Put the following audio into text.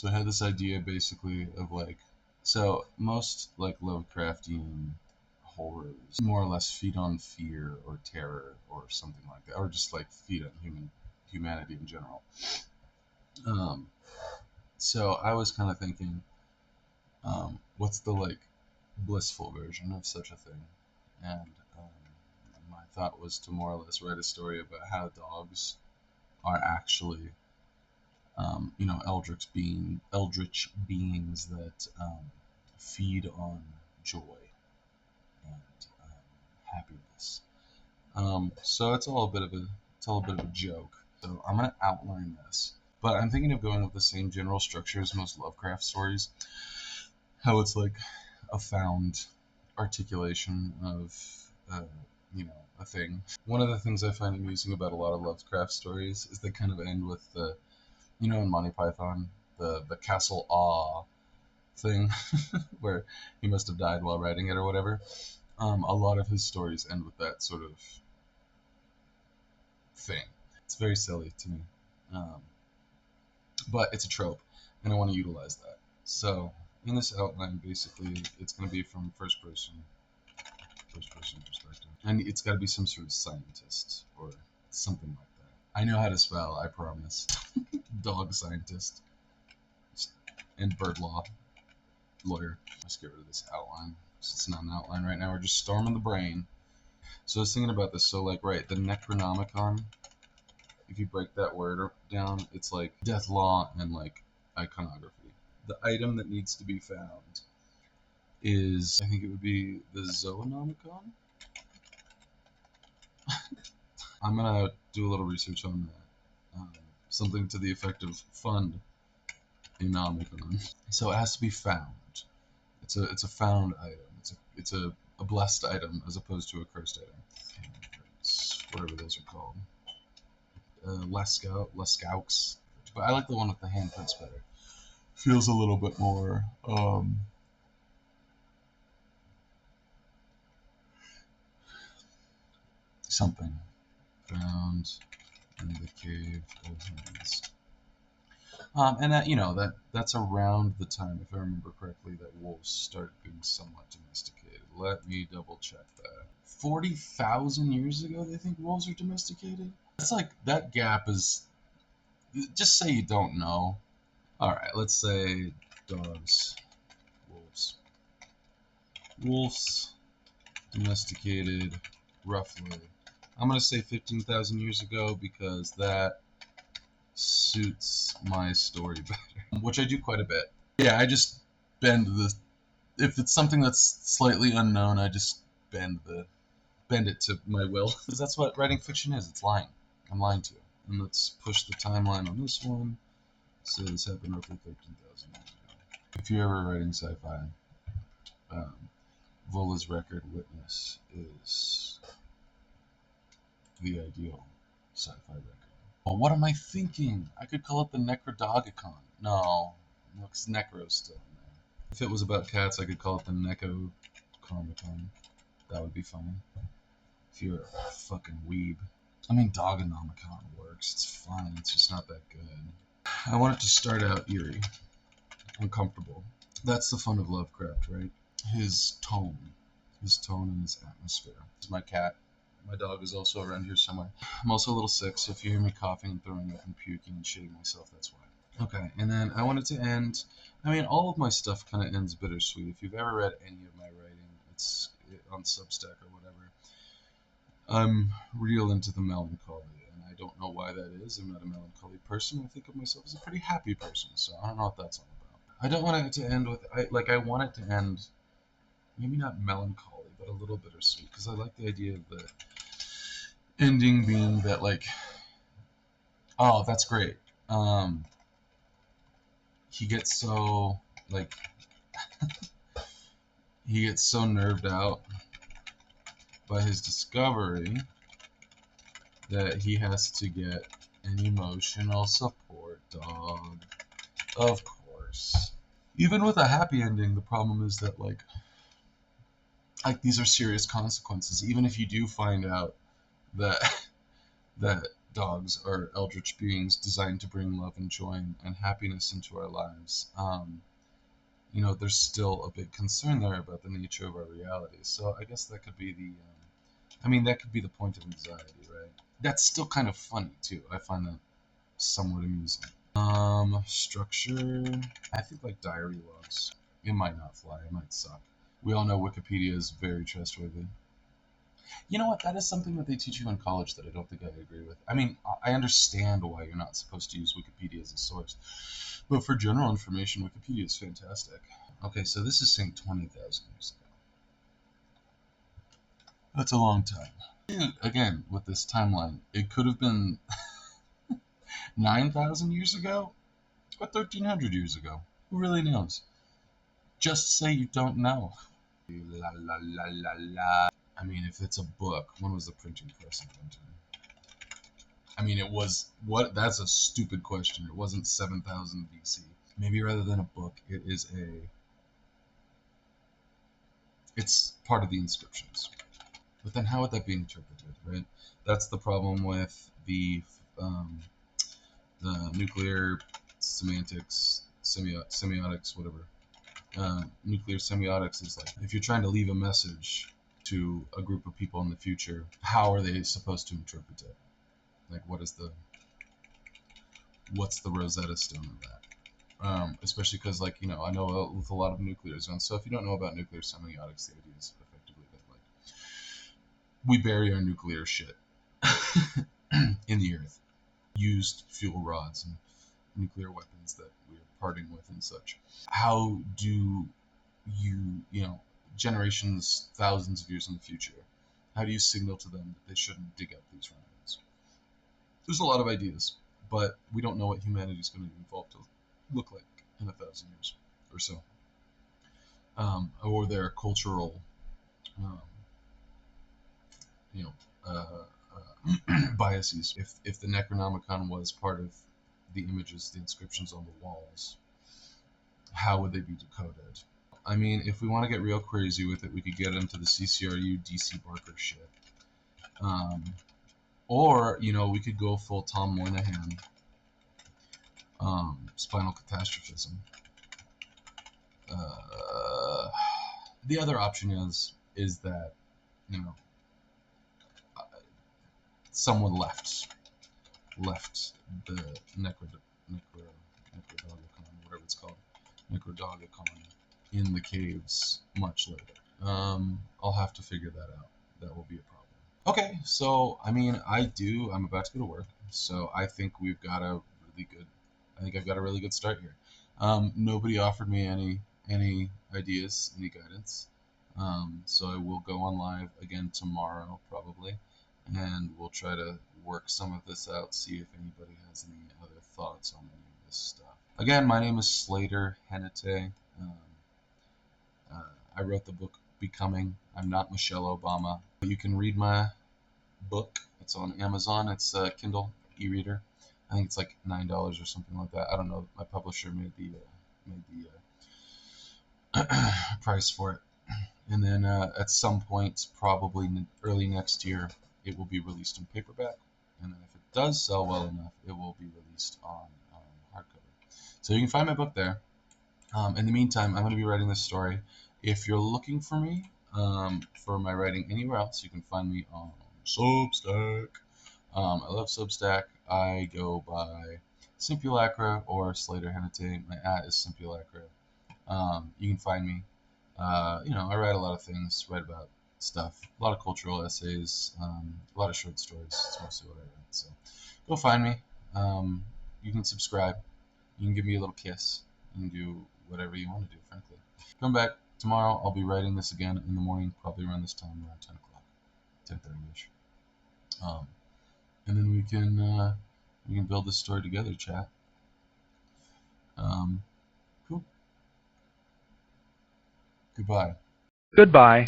So I had this idea basically of like, so most like Lovecraftian horrors more or less feed on fear or terror or something like that, or just like feed on humanity in general. Um, so I was kind of thinking, what's the like blissful version of such a thing? And my thought was to more or less write a story about how dogs are actually, eldritch beings that feed on joy and happiness. So it's all a bit of a joke. So I'm gonna outline this, but I'm thinking of going with the same general structure as most Lovecraft stories. How it's like a found articulation of, uh, a thing. One of the things I find amusing about a lot of Lovecraft stories is they kind of end with the, in Monty Python, the Castle Awe thing, where he must have died while writing it or whatever. A lot of his stories end with that sort of thing. It's very silly to me, um, but it's a trope, and I want to utilize that. So in this outline, basically, it's going to be from first person perspective, and it's got to be some sort of scientist or something like that. I know how to spell, I promise. Dog scientist and bird law lawyer. Let's get rid of this outline. It's not an outline right now. We're just storming the brain. So I was thinking about this. So like, right, the Necronomicon. If you break that word down, it's like death law and like iconography. The item that needs to be found is, I think it would be the Zoonomicon. I'm gonna do a little research on that. Something to the effect of fund a nomicon. So it has to be found. It's a found item. It's a blessed item as opposed to a cursed item. Whatever those are called. Leskaux. But I like the one with the handprints better. Feels a little bit more something. Found in the cave of hands. And that's around the time, if I remember correctly, that wolves started being somewhat domesticated. Let me double check that. 40,000 years ago, they think wolves are domesticated. It's like that gap is. Just say you don't know. All right, let's say dogs, wolves. Wolves domesticated roughly. I'm gonna say 15,000 years ago because that suits my story better, which I do quite a bit. Yeah, I just bend the. If it's something that's slightly unknown, I just bend it to my will. Because that's what writing fiction is. It's lying. I'm lying to you. And let's push the timeline on this one. So this happened roughly 13,000 years ago. If you're ever writing sci-fi, um, Vola's record witness is the ideal sci-fi record. Well, what am I thinking? I could call it the Necrodogicon. No, because Necro's still in there. If it was about cats, I could call it the Necrocomicon. That would be funny. If you're a fucking weeb. I mean, Dogonomicon works. It's fine. It's just not that good. I want it to start out eerie, uncomfortable. That's the fun of Lovecraft, right? His tone and his atmosphere. This is my cat. My dog is also around here somewhere. I'm also a little sick, so if you hear me coughing and throwing up and puking and shitting myself, that's why. Okay, and then I want it to end. I mean, all of my stuff kind of ends bittersweet. If you've ever read any of my writing, it's on Substack or whatever. I'm real into the melancholy, and I don't know why that is. I'm not a melancholy person. I think of myself as a pretty happy person, so I don't know what that's all about. I don't want it to end with I want it to end maybe not melancholy, but a little bittersweet, because I like the idea of the ending being that like, oh, that's great. He gets so like he gets so nerved out by his discovery that he has to get an emotional support dog. Of course. Even with a happy ending, the problem is that like these are serious consequences. Even if you do find out that that dogs are eldritch beings designed to bring love and joy and happiness into our lives, there's still a big concern there about the nature of our reality. So I guess that could be that could be the point of anxiety, right? That's still kind of funny too. I find that somewhat amusing. Structure. I think like diary logs. It might not fly. It might suck. We all know Wikipedia is very trustworthy. You know what? That is something that they teach you in college that I don't think I agree with. I mean, I understand why you're not supposed to use Wikipedia as a source, but for general information, Wikipedia is fantastic. Okay, so this is saying 20,000 years ago. That's a long time. Again, with this timeline, it could have been 9,000 years ago or 1,300 years ago. Who really knows? Just say you don't know. La la la la la. I mean, if it's a book, when was the printing press invented? I mean, it was what? That's a stupid question. It wasn't 7,000 BC. Maybe rather than a book, it's part of the inscriptions. But then how would that be interpreted, right? That's the problem with the nuclear semantics, semiotics, whatever. Nuclear semiotics is like if you're trying to leave a message to a group of people in the future, how are they supposed to interpret it? Like, what's the Rosetta Stone of that? Especially because, like, I know with a lot of nuclear zones. So if you don't know about nuclear semiotics, the idea is effectively that, like, we bury our nuclear shit in the earth, used fuel rods and nuclear weapons that we're parting with and such. How do generations, thousands of years in the future, how do you signal to them that they shouldn't dig up these remnants? There's a lot of ideas, but we don't know what humanity is going to evolve to look like in 1,000 years or so, or their cultural, um, you know, biases. If the Necronomicon was part of the images, the inscriptions on the walls, how would they be decoded? I mean, if we want to get real crazy with it, we could get into the CCRU DC Barker shit. Or, we could go full Tom Moynihan, spinal catastrophism. The other option is that, someone left the Necrodogicon, whatever it's called, Necrodogicon, in the caves much later. I'll have to figure that out. That will be a problem. Okay, so I'm about to go to work, so I think I've got a really good start here. Nobody offered me any ideas, any guidance. So I will go on live again tomorrow probably, and we'll try to work some of this out, see if anybody has any other thoughts on any of this stuff. Again, my name is Slater Henete. I wrote the book Becoming. I'm not Michelle Obama. You can read my book. It's on Amazon. It's a Kindle e-reader. I think it's like $9 or something like that. I don't know. My publisher made the price for it. And then at some point, probably early next year, it will be released in paperback. And then if it does sell well enough, it will be released on hardcover. So you can find my book there. In the meantime, I'm going to be writing this story. If you're looking for me for my writing anywhere else, you can find me on Substack. I love Substack. I go by Simpulacra or Slater Henete. My @ is Simpulacra. You can find me. I write a lot of things, write about stuff, a lot of cultural essays, a lot of short stories. It's mostly what I write. So go find me. You can subscribe. You can give me a little kiss. You can do whatever you want to do, frankly. Come back tomorrow. I'll be writing this again in the morning, probably around this time, around 10 o'clock, 10:30ish. And then we can build this story together, chat. Cool. Goodbye. Goodbye.